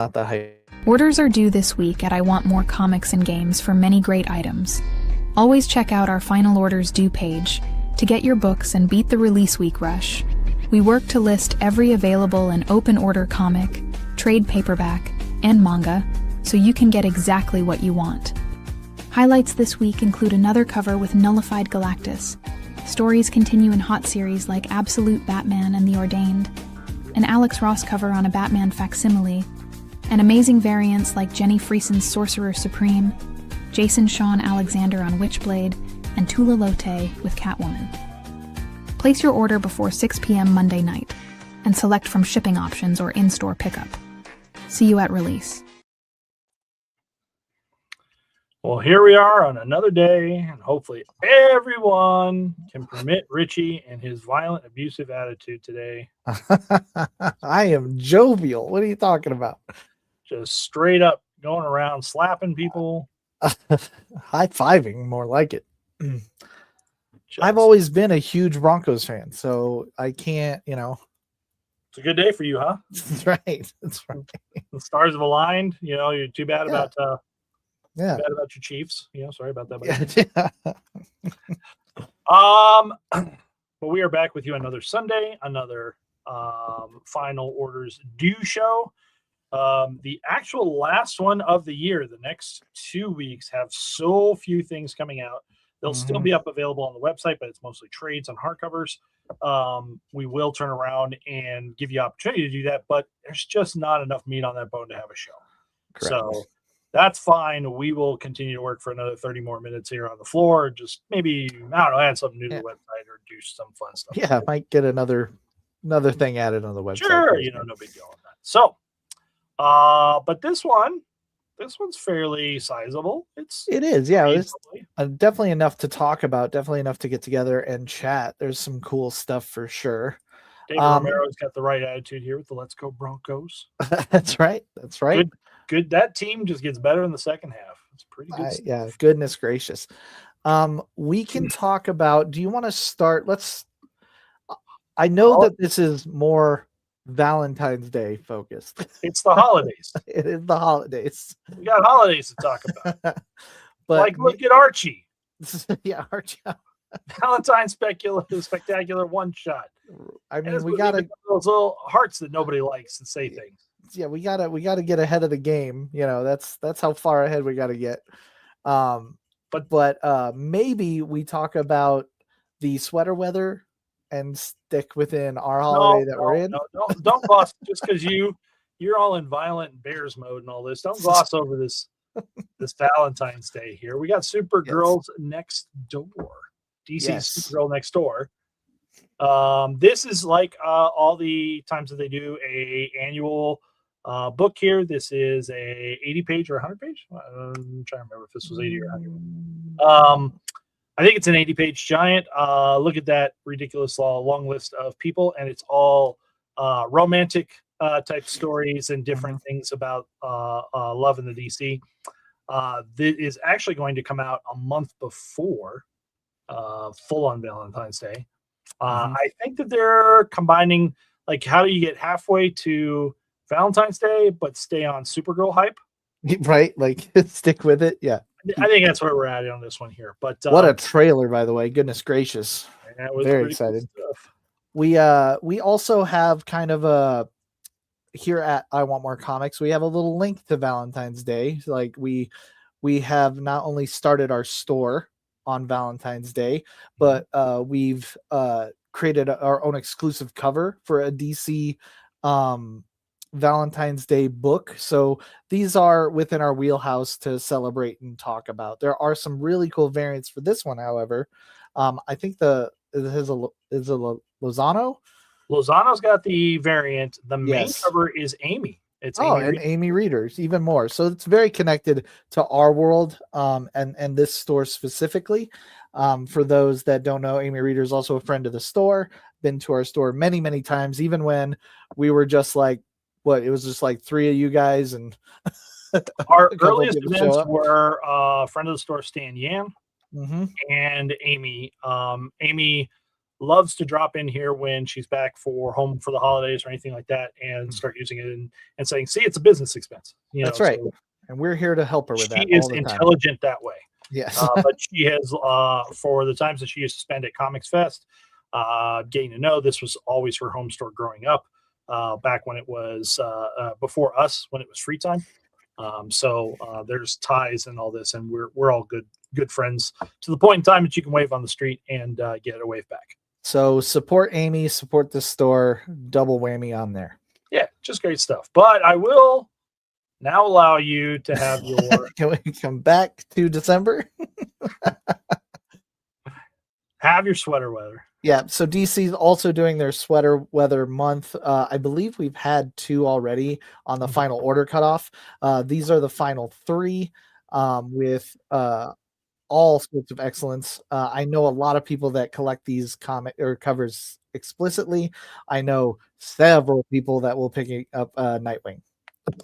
Not the hype. Orders are due this week at I Want More Comics and Games for many great items. Always check out our final orders due page to get your books and beat the release week rush. We work to list every available and open order comic, trade paperback, and manga so you can get exactly what you want. Highlights this week include another cover with Nullified Galactus. Stories continue in hot series like Absolute Batman and The Ordained, an Alex Ross cover on a Batman facsimile, and amazing variants like Jenny Friesen's Sorcerer Supreme, Jason Sean Alexander on Witchblade, and Tula Lotte with Catwoman. Place your order before 6 p.m. Monday night, and select from shipping options or in-store pickup. See you at release. Well, here we are on another day, and hopefully everyone can permit Richie and his violent, abusive attitude today. I am jovial. What are you talking about? Just straight up going around slapping people. High-fiving, more like it. I've always been a huge Broncos fan, so I can't, It's a good day for you, huh? That's right. That's right. The stars have aligned. You're too bad about bad about your Chiefs. Sorry about that. But we are back with you another Sunday, another final orders due show. The actual last one of the year. The next 2 weeks have so few things coming out. They'll still be up available on the website, but it's mostly trades and hardcovers. We will turn around and give you opportunity to do that, but there's just not enough meat on that bone to have a show. Correct. So that's fine. We will continue to work for another 30 more minutes here on the floor. Just maybe, add something new to the website or do some fun stuff. Yeah, I might get another thing added on the website. Sure, no big deal on that. So, but this one's fairly sizable. It is, yeah. It's definitely enough to talk about, definitely enough to get together and chat. There's some cool stuff for sure. David Romero's got the right attitude here with the Let's Go Broncos. That's right. That's right. Good. That team just gets better in the second half. It's pretty good stuff. Yeah, goodness gracious. We can talk about, do you want to start? I know that this is more Valentine's Day focused. It's the holidays. It is the holidays. We got holidays to talk about. But look at Archie. Yeah, Archie. Valentine's spectacular one shot. I mean, we gotta those little hearts that nobody likes and say things. Yeah, we gotta get ahead of the game. That's how far ahead we gotta get. But maybe we talk about the sweater weather and stick within our holiday we're in. Don't gloss just because you're all in violent bears mode and all this. Don't gloss over this Valentine's Day here. We got Supergirls Next Door. DC's Supergirl Next Door. This is like all the times that they do a annual book here. This is a 80-page or 100-page. I'm trying to remember if this was 80 or 100. I think it's an 80-page giant. Look at that ridiculous long list of people, and it's all romantic type stories and different things about love in the DC. This is actually going to come out a month before full on Valentine's Day. I think that they're combining, like, how do you get halfway to Valentine's Day but stay on Supergirl hype? Right, like stick with it. Yeah, I think that's where we're at on this one here. But what a trailer, by the way! Goodness gracious, very excited. Cool. We also have kind of a here at I Want More Comics. We have a little link to Valentine's Day. Like we have not only started our store on Valentine's Day, but we've created our own exclusive cover for a DC Valentine's Day book. So these are within our wheelhouse to celebrate and talk about. There are some really cool variants for this one, however. I think is a Lozano. Lozano's got the variant. The main cover is Amy. It's Amy Readers, even more. So it's very connected to our world and this store specifically. For those that don't know, Amy Reader is also a friend of the store, been to our store many, many times, even when we were just like, it was just like three of you guys. And our earliest events were friend of the store, Stan Yan, and Amy. Amy loves to drop in here when she's back for home for the holidays or anything like that and start using it and saying, see, it's a business expense. That's right. So and we're here to help her with that. She is intelligent that way. Yes. But she has, for the times that she used to spend at Comics Fest, getting to know, this was always her home store growing up, back when it was before us, when it was free time. So there's ties and all this, and we're all good friends to the point in time that you can wave on the street and get a wave back. So support Amy, support the store, double whammy on there. Yeah, just great stuff. But I will now allow you to have your. Can we come back to December? Have your sweater weather. Yeah, so DC's also doing their sweater weather month. I believe we've had 2 already on the final order cutoff. These are the final 3 with all sorts of excellence. I know a lot of people that collect these comic or covers explicitly. I know several people that will pick up Nightwing.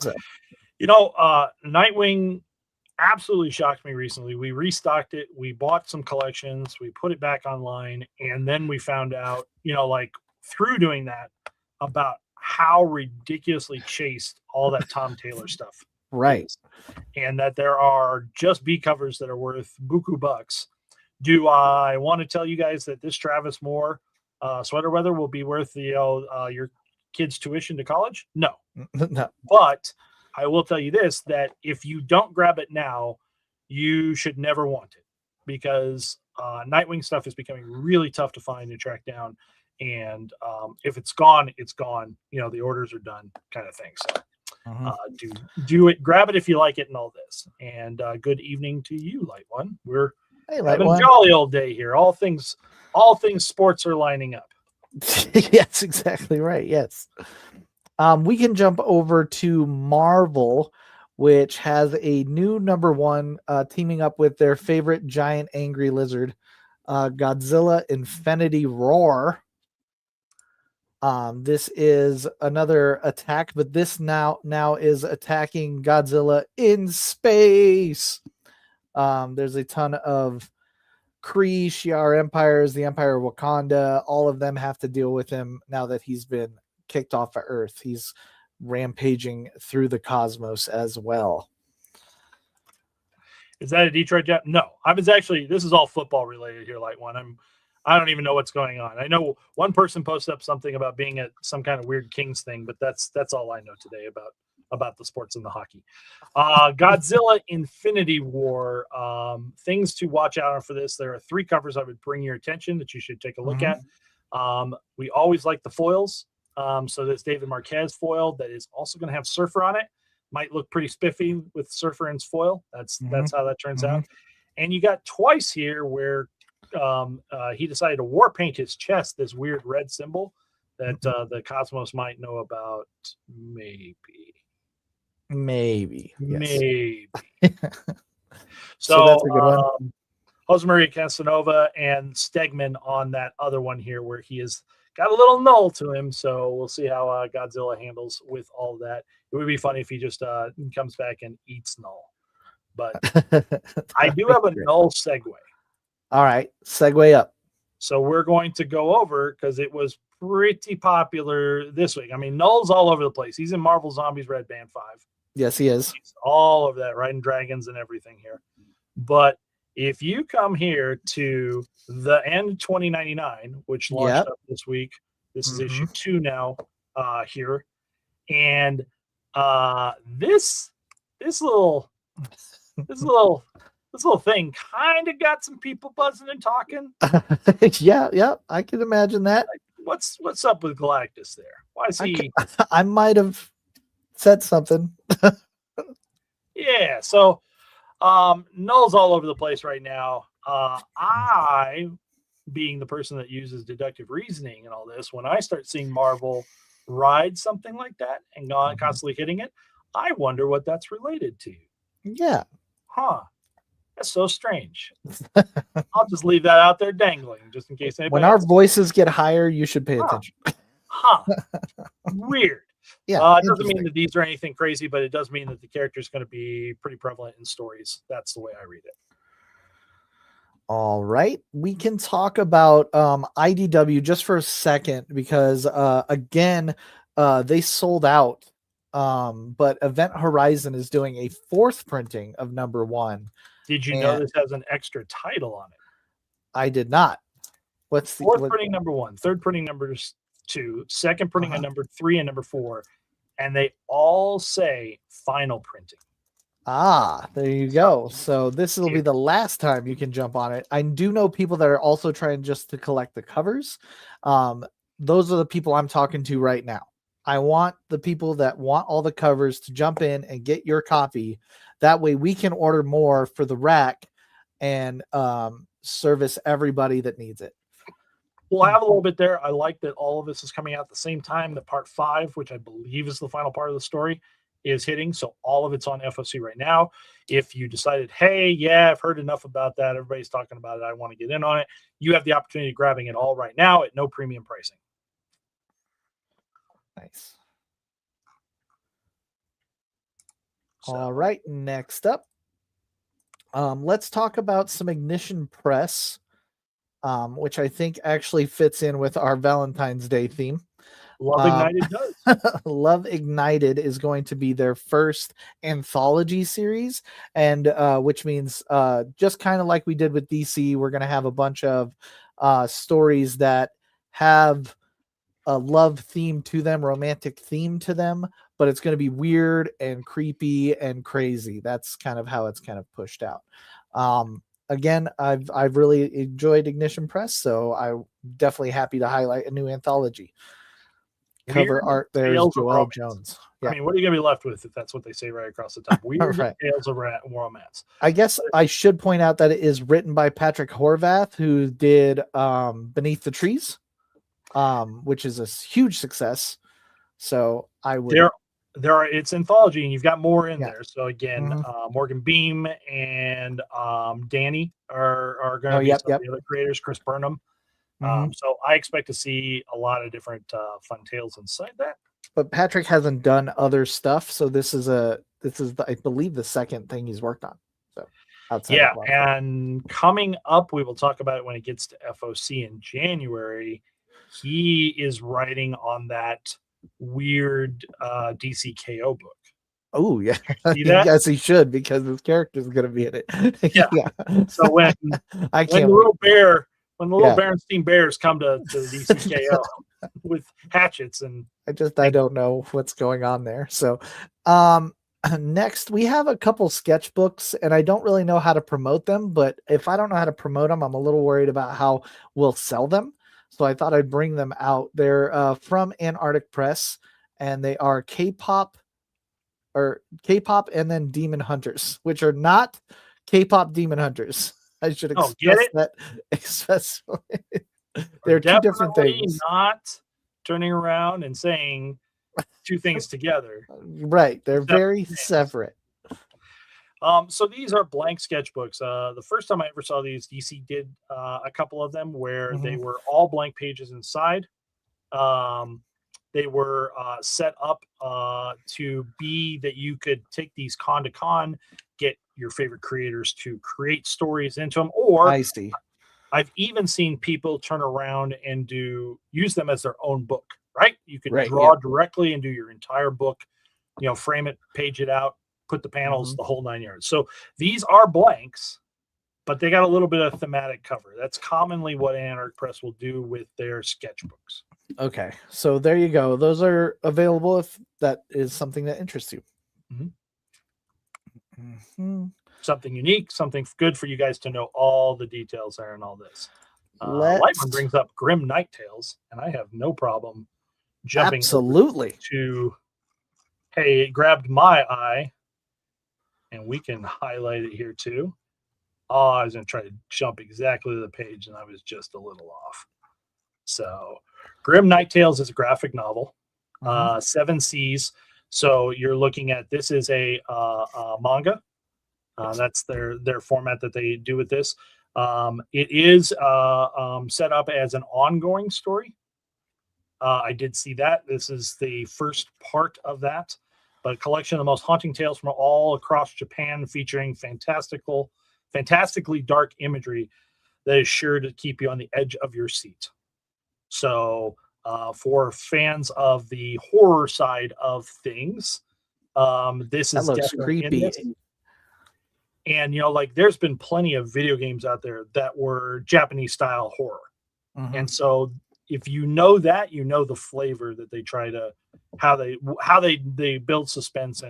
So. Nightwing absolutely shocked me recently. We restocked it. We bought some collections. We put it back online. And then we found out, through doing that, about how ridiculously chased all that Tom Taylor stuff. Right. Is. And that there are just B covers that are worth buku bucks. Do I want to tell you guys that this Travis Moore sweater weather will be worth your kid's tuition to college? No. No. But I will tell you this, that if you don't grab it now, you should never want it, because Nightwing stuff is becoming really tough to find and track down. And if it's gone, it's gone. The orders are done, kind of thing. So do it. Grab it if you like it and all this. And good evening to you, Light One. We're having a jolly old day here. All things sports are lining up. Yes, exactly right. Yes. We can jump over to Marvel, which has a new #1 teaming up with their favorite giant angry lizard, Godzilla Infinity Roar. This is another attack, but this now is attacking Godzilla in space. There's a ton of Kree, Shi'ar empires, the Empire of Wakanda. All of them have to deal with him now that he's been kicked off of Earth. He's rampaging through the cosmos as well. Is that a Detroit Jet? No, this is all football related here, Light One. I don't even know what's going on. I know one person posted up something about being at some kind of weird Kings thing, but that's all I know today about the sports and the hockey. Godzilla Infinity War. Things to watch out for this. There are 3 covers I would bring your attention that you should take a look at. We always like the foils. So this David Marquez foil that is also going to have Surfer on it. Might look pretty spiffy with Surfer and foil. That's how that turns out. And you got twice here where he decided to war paint his chest this weird red symbol that the Cosmos might know about. Maybe. So that's a good one. Josemaria Casanova and Stegman on that other one here where he is got a little null to him, so we'll see how Godzilla handles with all that. It would be funny if he just comes back and eats null. But I do have a null segue. All right, segue up. So we're going to go over, because it was pretty popular this week. I mean, null's all over the place. He's in Marvel Zombies Red Band 5. Yes, he is. He's all over that, riding dragons and everything here. But if you come here to the end 2099, which launched up this week, this is issue 2 now here, and this little thing kind of got some people buzzing and talking. yeah, I can imagine that. What's up with Galactus there? Why is he? I might have said something. Yeah, so null's all over the place right now. I, being the person that uses deductive reasoning and all this, when I start seeing Marvel ride something like that and constantly hitting it, I wonder what that's related to. Yeah. Huh. That's so strange. I'll just leave that out there dangling, just in case anybody. When our voices get higher, you should pay attention. Weird. Yeah. It doesn't mean that these are anything crazy, but it does mean that the character is going to be pretty prevalent in stories. That's the way I read it. All right, we can talk about IDW just for a second because again, they sold out. But Event Horizon is doing a 4th printing of #1. Did you know this has an extra title on it? I did not. What's the 4th printing #1, 3rd printing #2, 2nd printing at #3 and #4, and they all say final printing. There you go. So this will be the last time you can jump on it. I do know people that are also trying just to collect the covers. Those are the people I'm talking to right now. I want the people that want all the covers to jump in and get your copy. That way we can order more for the rack and service everybody that needs it. We'll have a little bit there. I like that all of this is coming out at the same time. The part 5, which I believe is the final part of the story, is hitting. So all of it's on FOC right now. If you decided, hey, yeah, I've heard enough about that, everybody's talking about it, I want to get in on it, you have the opportunity of grabbing it all right now at no premium pricing. Nice. All right, next up, let's talk about some Ignition Press, which I think actually fits in with our Valentine's Day theme. Love Ignited does. Love Ignited is going to be their first anthology series, and which means just kind of like we did with DC, we're going to have a bunch of stories that have a love theme to them, romantic theme to them, but it's going to be weird and creepy and crazy. That's kind of how it's kind of pushed out. Again, I've really enjoyed Ignition Press, so I'm definitely happy to highlight a new anthology. Cover art there is Joelle Jones. Yeah. I mean, what are you gonna be left with if that's what they say right across the top? Weird tales of romance. I guess I should point out that it is written by Patrick Horvath, who did Beneath the Trees, which is a huge success. So I would there are it's anthology, and you've got more in there. So again, Morgan Beam and Danny are going to be some of the other creators. Chris Burnham. So I expect to see a lot of different fun tales inside that. But Patrick hasn't done other stuff, so this is I believe the second thing he's worked on. So outside and coming up, we will talk about it when it gets to FOC in January. He is writing on that weird DC KO book. Oh yeah, yes he should, because his character is going to be in it. Yeah. So when the little bear. When the little Berenstein Bears come to DCKO with hatchets, and I don't know what's going on there. So next we have a couple sketchbooks, and I don't really know how to promote them, but if I don't know how to promote them, I'm a little worried about how we'll sell them. So I thought I'd bring them out. They're from Antarctic Press, and they are K-pop and then Demon Hunters, which are not K-pop Demon Hunters. I should express that. They're two different things. Not turning around and saying two things together. Right. They're very separate. So these are blank sketchbooks. The first time I ever saw these, DC did a couple of them where they were all blank pages inside. They were set up to be that you could take these con to con, get your favorite creators to create stories into them. Or I see. I've even seen people turn around and use them as their own book, right? You could draw directly and do your entire book, frame it, page it out, put the panels, the whole 9 yards. So these are blanks, but they got a little bit of thematic cover. That's commonly what Anarch Press will do with their sketchbooks. Okay. So there you go. Those are available if that is something that interests you. Something unique, something good for you guys to know all the details there and all this. Lightman brings up Grim Night Tales, and I have no problem jumping to, hey, it grabbed my eye, and we can highlight it here too. Oh, I was going to try to jump exactly to the page, and I was just a little off. So Grim Night Tales is a graphic novel, 7 Cs. So you're looking at, this is a manga. That's their format that they do with this. It is set up as an ongoing story. I did see that. This is the first part of that, but a collection of the most haunting tales from all across Japan, featuring fantastically dark imagery. that is sure to keep you on the edge of your seat. So for fans of the horror side of things, this is definitely creepy. And, like there's been plenty of video games out there that were Japanese style horror. Mm-hmm. And so if you know that, the flavor that they try to, how they build suspense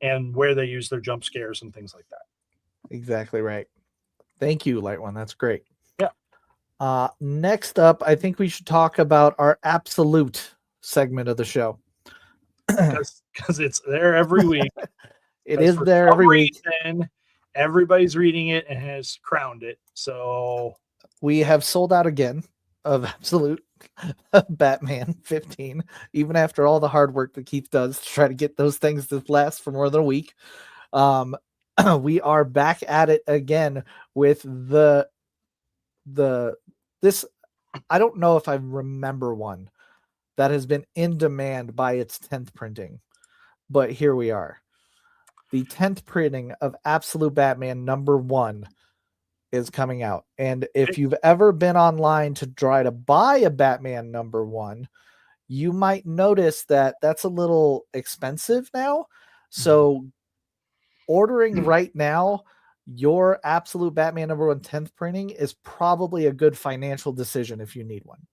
and where they use their jump scares and things like that. Exactly right. Thank you, Light One. That's great. Yeah. Next up, I think we should talk about our absolute segment of the show. Because it's there every week. It is there every week. Everybody's reading it and has crowned it. So we have sold out again of absolute Batman 15, even after all the hard work that Keith does to try to get those things to last for more than a week. We are back at it again with this. I don't know if I remember one that has been in demand by its 10th printing, but here we are. The 10th printing of Absolute Batman #1 is coming out. And if you've ever been online to try to buy a Batman #1, you might notice that that's a little expensive now. So ordering right now, your Absolute Batman #1 10th printing is probably a good financial decision if you need one.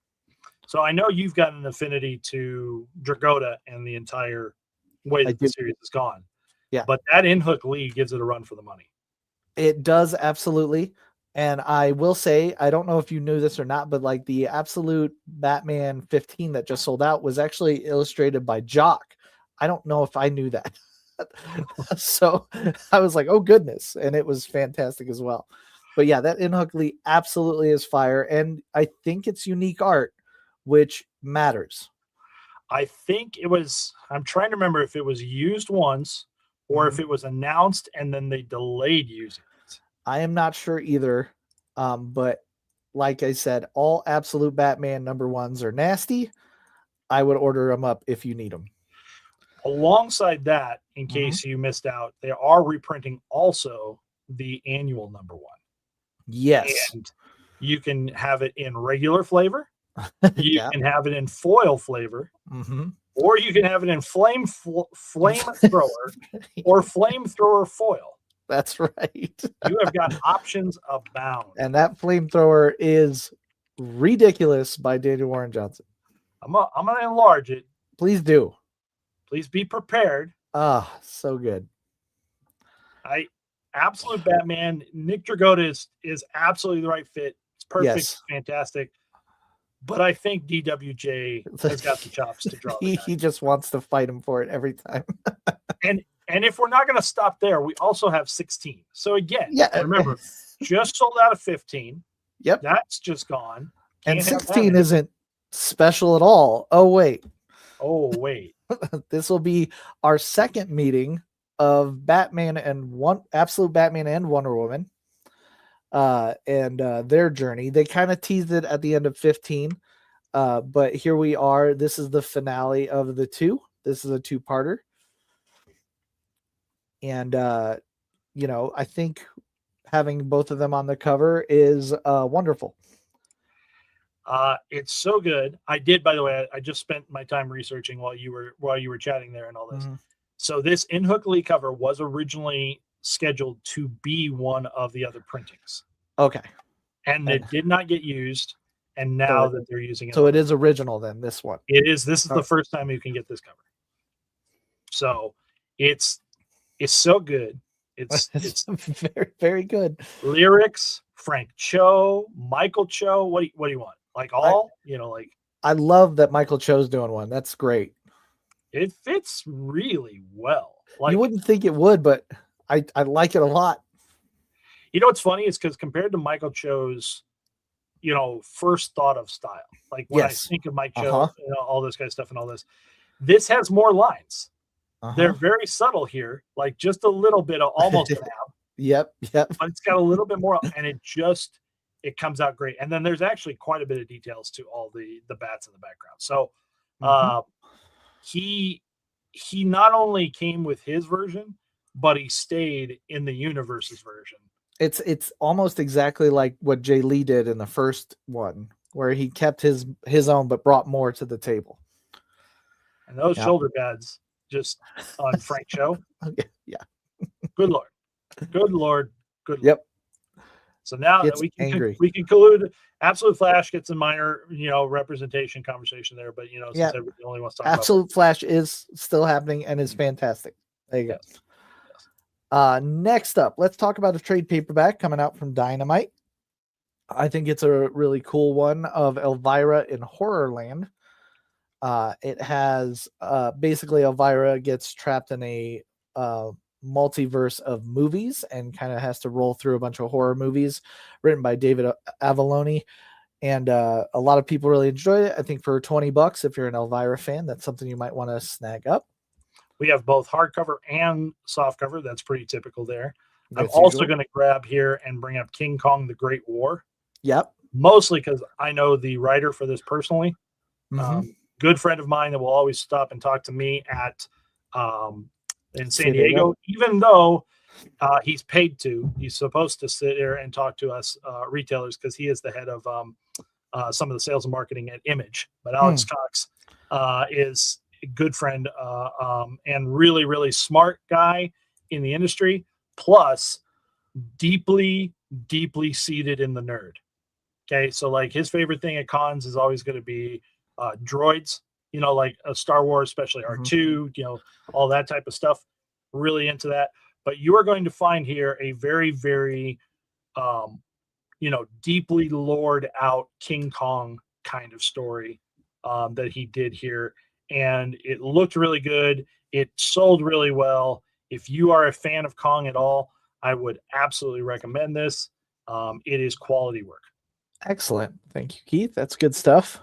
So I know you've got an affinity to Dragotta and the entire way that the series has gone. Yeah. But that In-Hook Lee gives it a run for the money. It does, absolutely. And I will say, I don't know if you knew this or not, but like the Absolute Batman 15 that just sold out was actually illustrated by Jock. I don't know if I knew that. So I was like, oh goodness. And it was fantastic as well. But yeah, that In-Hook Lee absolutely is fire. And I think it's unique art, which matters. I think it was, I'm trying to remember if it was used once or if it was announced and then they delayed using it. I am not sure either. But like I said, all Absolute Batman #1s are nasty. I would order them up if you need them. Alongside that, in case you missed out, they are reprinting also the annual #1. Yes. And you can have it in regular flavor. You can have it in foil flavor. Or you can have it in flamethrower or flamethrower foil. That's right. You have got options abound. And that flamethrower is ridiculous by Daniel Warren Johnson. I'm going to enlarge it. Please do. Please be prepared. So good. Absolute Batman. Nick Dragotta is absolutely the right fit. It's perfect. Yes. Fantastic. But I think DWJ has got the chops to draw. He just wants to fight him for it every time. And if we're not going to stop there, we also have 16. So again, remember, just sold out of 15. Yep. That's just gone. And 16 isn't special at all. Oh, wait. This will be our second meeting of Batman and Absolute Batman and Wonder Woman. And their journey. They kind of teased it at the end of 15. But here we are. This is the finale of the two. This is a two-parter. And, I think having both of them on the cover is wonderful. It's so good. I did, by the way, I just spent my time researching while you were chatting there and all this. So this In-Hook Lee cover was originally scheduled to be one of the other printings. Okay. And it did not get used. And now that they're using it. So it is original then, this one. It is. This is the first time you can get this cover. So it's so good. It's very, very good. Lyrics, Frank Cho, Michael Cho. What do you want? Like all, I love that Michael Cho's doing one. That's great. It fits really well. You wouldn't think it would, but I like it a lot. You know what's funny is because compared to Michael Cho's, first thought of style, like when I think of Mike Cho, all this kind of stuff and all this has more lines. They're very subtle here, like just a little bit of almost an ab. Yep. But it's got a little bit more, and it comes out great. And then there's actually quite a bit of details to all the bats in the background. So he not only came with his version, but he stayed in the universe's version. It's almost exactly like what Jay Lee did in the first one, where he kept his own but brought more to the table. And those shoulder pads just on Frank's show. Yeah. Good Lord. Good Lord. Good Lord. Yep. So now that we can conclude, Absolute Flash gets a minor, representation conversation there, but since everybody only wants to talk Absolute Flash is still happening and is fantastic. There you go. Next up, let's talk about a trade paperback coming out from Dynamite. I think it's a really cool one of Elvira in Horrorland. It has basically Elvira gets trapped in a multiverse of movies and kind of has to roll through a bunch of horror movies written by David Avalone. And a lot of people really enjoyed it. I think for $20, if you're an Elvira fan, that's something you might want to snag up. We have both hardcover and softcover. That's pretty typical there. I'm also going to grab here and bring up King Kong: The Great War. Yep. Mostly because I know the writer for this personally. Good friend of mine that will always stop and talk to me at in San Diego, even though he's paid to. He's supposed to sit there and talk to us retailers because he is the head of some of the sales and marketing at Image. But Alex Cox is a good friend and really, really smart guy in the industry, plus deeply, deeply seated in the nerd. Okay, so like his favorite thing at cons is always going to be droids, like a Star Wars, especially R2, all that type of stuff. Really into that. But you are going to find here a very, very, deeply lored out King Kong kind of story that he did here. And it looked really good. It sold really well. If you are a fan of Kong at all, I would absolutely recommend this. It is quality work. Excellent. Thank you, Keith. That's good stuff.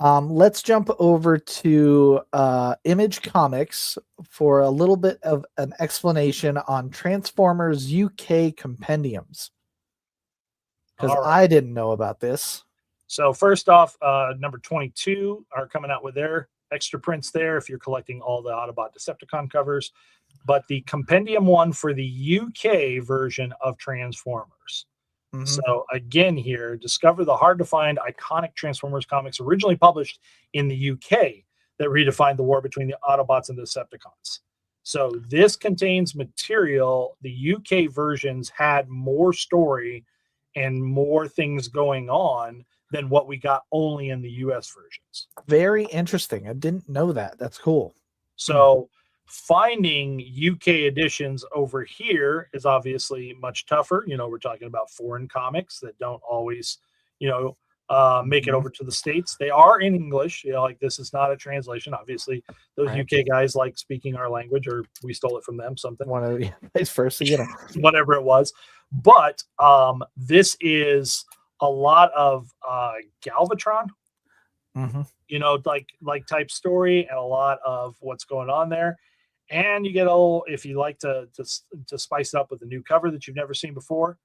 Let's jump over to Image Comics for a little bit of an explanation on Transformers UK compendiums. Because I didn't know about this. So first off, number 22 are coming out with their extra prints there if you're collecting all the Autobot Decepticon covers. But the compendium one for the UK version of Transformers. So again here, discover the hard-to-find iconic Transformers comics originally published in the UK that redefined the war between the Autobots and the Decepticons. So this contains material. The UK versions had more story and more things going on than what we got only in the US versions. Very interesting. I didn't know that. That's cool. So finding UK editions over here is obviously much tougher. We're talking about foreign comics that don't always, make it over to the States. They are in English, like this is not a translation. Obviously, those UK guys like speaking our language, or we stole it from them, something. Vice versa, whatever it was. But this is a lot of Galvatron, like type story, and a lot of what's going on there. And you get if you like to spice it up with a new cover that you've never seen before.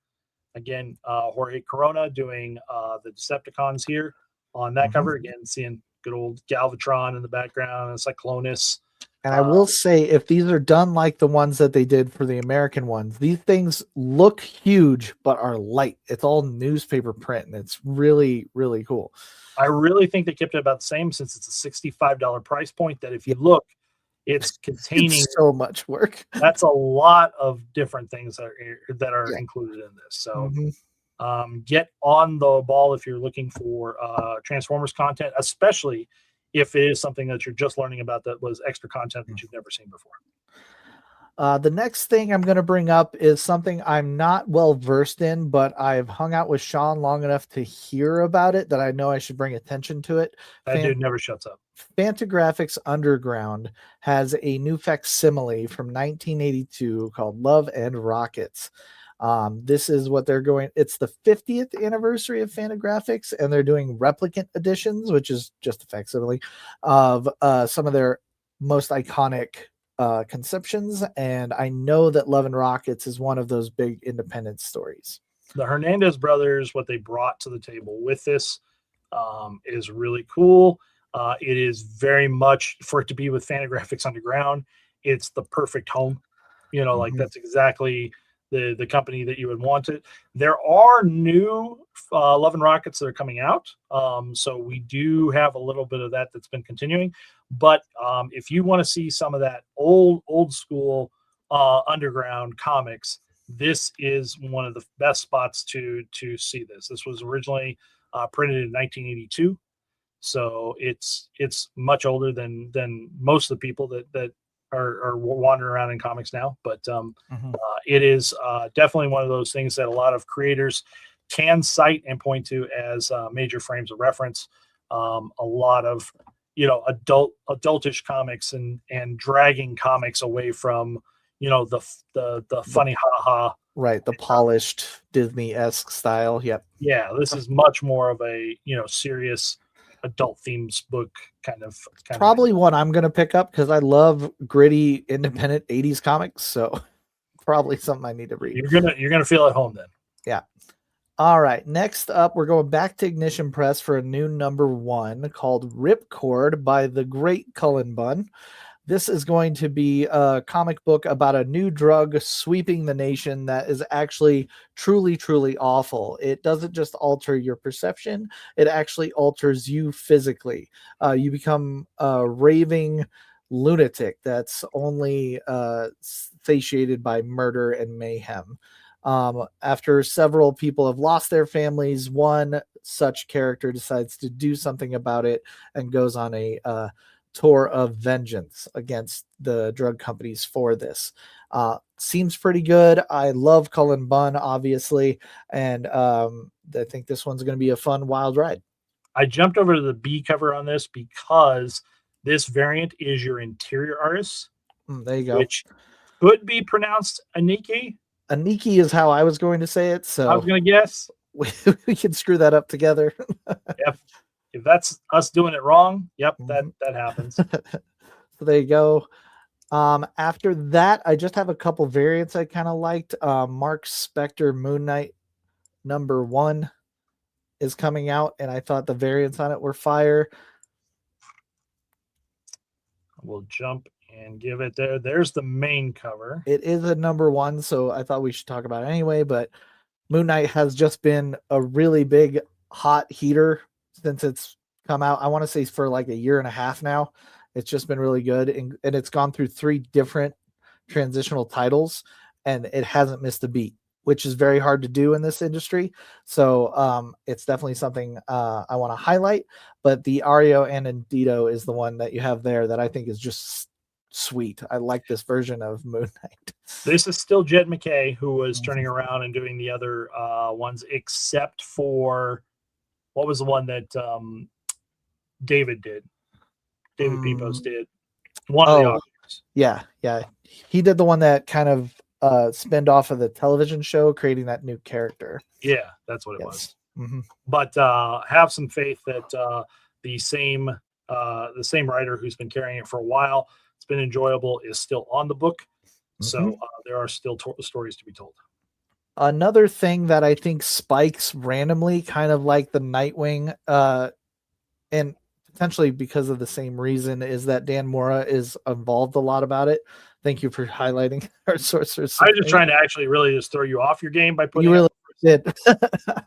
Again, Jorge Corona doing the Decepticons here on that cover. Again, seeing good old Galvatron in the background and Cyclonus. And I will say, if these are done like the ones that they did for the American ones, these things look huge but are light. It's all newspaper print, and it's really, really cool. I really think they kept it about the same since it's a $65 price point. That if you look, it's containing so much work. That's a lot of different things that are included in this. So get on the ball if you're looking for Transformers content, especially if it is something that you're just learning about that was extra content that you've never seen before. The next thing I'm going to bring up is something I'm not well versed in, but I've hung out with Sean long enough to hear about it that I know I should bring attention to it. That dude never shuts up. Fantagraphics Underground has a new facsimile from 1982 called Love and Rockets. This is what they're going. It's the 50th anniversary of Fantagraphics, and they're doing replicant editions, which is just a facsimile of some of their most iconic conceptions. And I know that Love and Rockets is one of those big independent stories. The Hernandez brothers, what they brought to the table with this is really cool. It is very much, for it to be with Fantagraphics Underground, it's the perfect home. Like that's exactly the company that you would want it. There are new Love and Rockets that are coming out. So we do have a little bit of that's been continuing. But if you want to see some of that old school underground comics, this is one of the best spots to see this. This was originally printed in 1982. So it's much older than most of the people that are wandering around in comics now. But it is definitely one of those things that a lot of creators can cite and point to as major frames of reference. A lot of adultish comics and dragging comics away from the funny haha. Right, the polished Disney-esque style. Yep. Yeah, this is much more of a serious adult themes book kind of probably one I'm gonna pick up because I love gritty independent 80s comics, so probably something I need to read. You're gonna feel at home then. Yeah. All right, next up we're going back to Ignition Press for a new #1 called Ripcord by the great Cullen Bunn. This is going to be a comic book about a new drug sweeping the nation that is actually truly, truly awful. It doesn't just alter your perception, it actually alters you physically. You become a raving lunatic that's only satiated by murder and mayhem. After several people have lost their families, one such character decides to do something about it and goes on a tour of vengeance against the drug companies for this. Seems pretty good. I love Cullen Bunn, obviously, and I think this one's going to be a fun, wild ride. I jumped over to the B cover on this because this variant is your interior artist. There you go. Which could be pronounced Aniki. Aniki is how I was going to say it. So I was going to guess. We can screw that up together. Yep. If that's us doing it wrong, yep, that happens. So there you go. After that, I just have a couple variants I kind of liked. Mark Spector Moon Knight #1 is coming out, and I thought the variants on it were fire. We'll jump and give it there. There's the main cover. It is a #1, so I thought we should talk about it anyway, but Moon Knight has just been a really big hot heater since it's come out. I want to say for like a year and a half now. It's just been really good, and it's gone through 3 different transitional titles, and it hasn't missed a beat, which is very hard to do in this industry. So it's definitely something I want to highlight. But the Ario Anindito is the one that you have there that I think is just sweet. I like this version of Moon Knight. This is still Jed McKay, who was turning around and doing the other ones, except for what was the one that David did? David Pepos did. One of the authors. Yeah. He did the one that kind of spinned off of the television show, creating that new character. Yeah, that's what it was. Mm-hmm. But have some faith that the same writer who's been carrying it for a while, it's been enjoyable, is still on the book. Mm-hmm. So there are still stories to be told. Another thing that I think spikes randomly, kind of like the Nightwing, and potentially because of the same reason, is that Dan Mora is involved a lot about it. Thank you for highlighting our sources. I was just trying to actually really just throw you off your game by putting. You really did.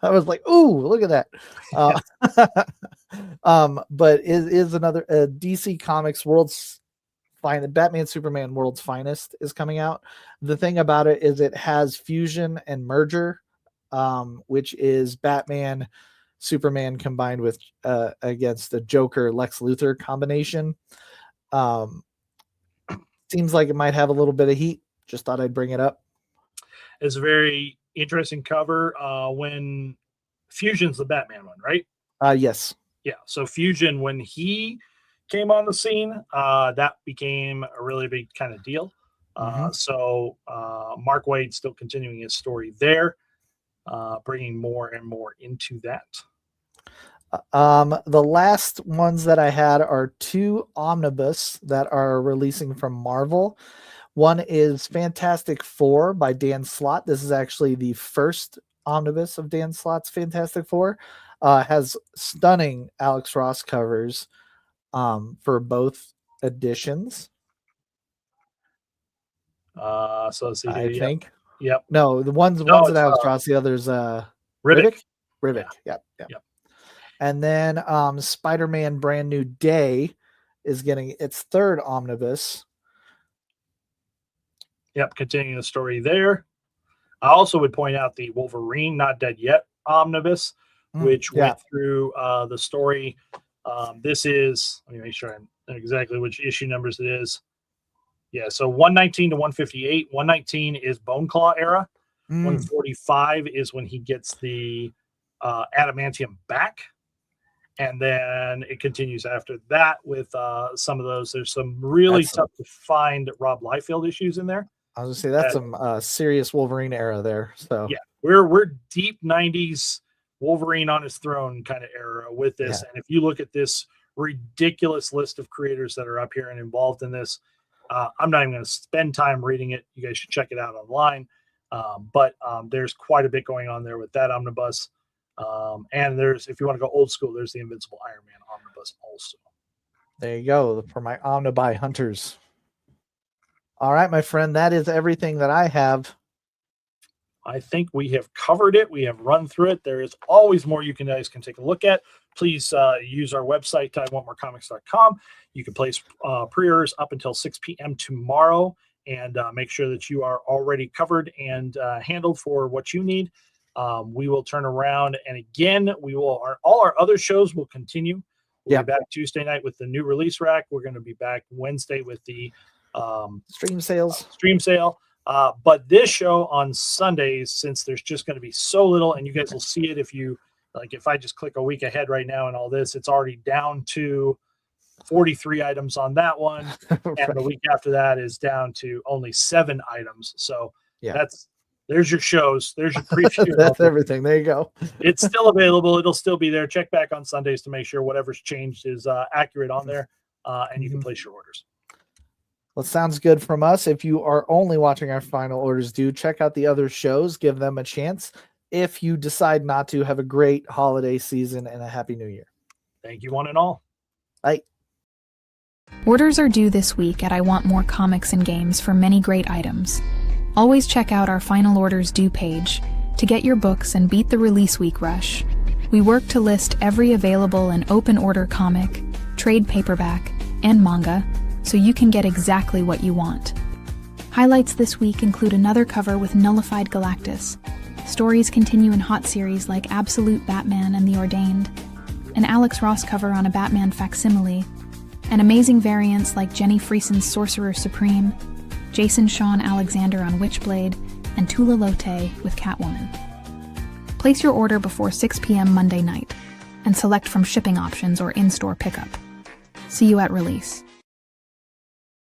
I was like, "Ooh, look at that!" But it is another DC Comics World's Batman Superman World's Finest is coming out. The thing about it is it has fusion and merger, which is Batman Superman combined with against the Joker Lex Luthor combination. Seems like it might have a little bit of heat. Just thought I'd bring it up. It's a very interesting cover when Fusion's the Batman one, right? Yes. Yeah. So Fusion, when he came on the scene, that became a really big kind of deal. So Mark Waid's still continuing his story there, bringing more and more into that. The last ones that I had are 2 omnibus that are releasing from Marvel. One is Fantastic Four by Dan Slott. This is actually the first omnibus of Dan Slott's Fantastic Four. Has stunning Alex Ross covers for both editions. So let's see. I think. Yep. No, the ones that I was across, the others Riddick. Yep. And then Spider-Man Brand New Day is getting its third omnibus. Yep, continuing the story there. I also would point out the Wolverine Not Dead Yet omnibus, which went through the story. This is, let me make sure I know exactly which issue numbers it is. Yeah, so 119 to 158. 119 is Bone Claw era. 145 is when he gets the adamantium back. And then it continues after that with some of those. There's some really tough to find Rob Liefeld issues in there. I was gonna say that's some serious Wolverine era there. So yeah, we're deep 90s Wolverine on his throne kind of era with this. And if you look at this ridiculous list of creators that are up here and involved in this, I'm not even going to spend time reading it. You guys should check it out online. But there's quite a bit going on there with that omnibus. And there's, if you want to go old school, there's the Invincible Iron Man omnibus also. There you go for my Omnibuy hunters. All right, my friend, that is everything that I have. I think we have covered it. We have run through it. There is always more you guys can take a look at. Please use our website, iwantmorecomics.com. You can place pre-orders up until 6 p.m. tomorrow, and make sure that you are already covered and handled for what you need. We will turn around, and again, all our other shows will continue. We'll be back Tuesday night with the new release rack. We're going to be back Wednesday with the stream sale. But this show on Sundays, since there's just going to be so little, and you guys will see it if I just click a week ahead right now and all this, it's already down to 43 items on that one. And the week after that is down to only 7 items. So there's your shows. There's your preview. That's everything. There you go. It's still available. It'll still be there. Check back on Sundays to make sure whatever's changed is accurate on there. And you can place your orders. Well, sounds good from us. If you are only watching our final orders due, check out the other shows. Give them a chance. If you decide not to, have a great holiday season and a happy new year. Thank you, one and all. Bye. Orders are due this week at I Want More Comics and Games for many great items. Always check out our final orders due page to get your books and beat the release week rush. We work to list every available and open order comic, trade paperback, and manga, so you can get exactly what you want. Highlights this week include another cover with Nullified Galactus. Stories continue in hot series like Absolute Batman and The Ordained, an Alex Ross cover on a Batman facsimile, and amazing variants like Jenny Friesen's Sorcerer Supreme, Jason Sean Alexander on Witchblade, and Tula Lotte with Catwoman. Place your order before 6 p.m. Monday night, and select from shipping options or in-store pickup. See you at release.